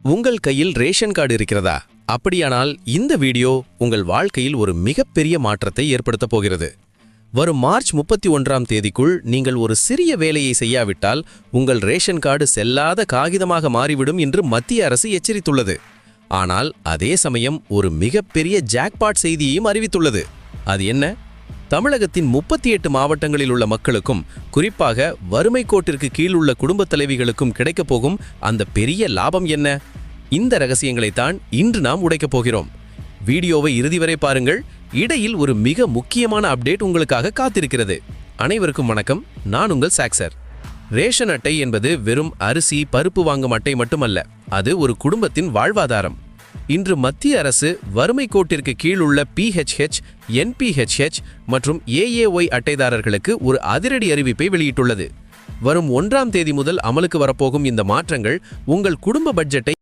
உங்கள் கையில் ration card இருக்கிறதா? அப்படியானால் இந்த வீடியோ உங்கள் வாழ்க்கையில் ஒரு மிகப்பெரிய மாற்றத்தை ஏற்படுத்தப் போகிறது. வரும் மார்ச் 31ஆம் தேதிக்குள் நீங்கள் ஒரு சிறிய வேலையை செய்யாவிட்டால் உங்கள் ரேஷன் கார்டு செல்லாத காகிதமாக மாறிவிடும் என்று மத்திய அரசு எச்சரித்துள்ளது. ஆனால் அதே சமயம் ஒரு மிகப்பெரிய ஜாக்பாட் செய்தியையும் அறிவித்துள்ளது. அது என்ன? தமிழகத்தின் 38 மாவட்டங்களில் உள்ள மக்களுக்கும், குறிப்பாக வறுமை கோட்டிற்கு கீழ் உள்ள குடும்பத் தலைவிகளுக்கும் கிடைக்கப் போகும் அந்த பெரிய லாபம் என்ன? இந்த ரகசியங்களைத்தான் இன்று நாம் உடைக்கப் போகிறோம். வீடியோவை இறுதி வரை பாருங்கள். இடையில் ஒரு மிக முக்கியமான அப்டேட் உங்களுக்காக காத்திருக்கிறது. அனைவருக்கும் வணக்கம், நான் உங்கள் சாக்சர். ரேஷன் அட்டை என்பது வெறும் அரிசி பருப்பு வாங்கும் அட்டை மட்டுமல்ல, அது ஒரு குடும்பத்தின் வாழ்வாதாரம். இன்று மத்திய அரசு வறுமை கோட்டிற்கு கீழ் உள்ள PHH, NPHH மற்றும் AAY அட்டைதாரர்களுக்கு ஒரு அதிரடி அறிவிப்பை வெளியிட்டுள்ளது. வரும் 1ஆம் தேதி முதல் அமலுக்கு வரப்போகும் இந்த மாற்றங்கள் உங்கள் குடும்ப பட்ஜெட்டை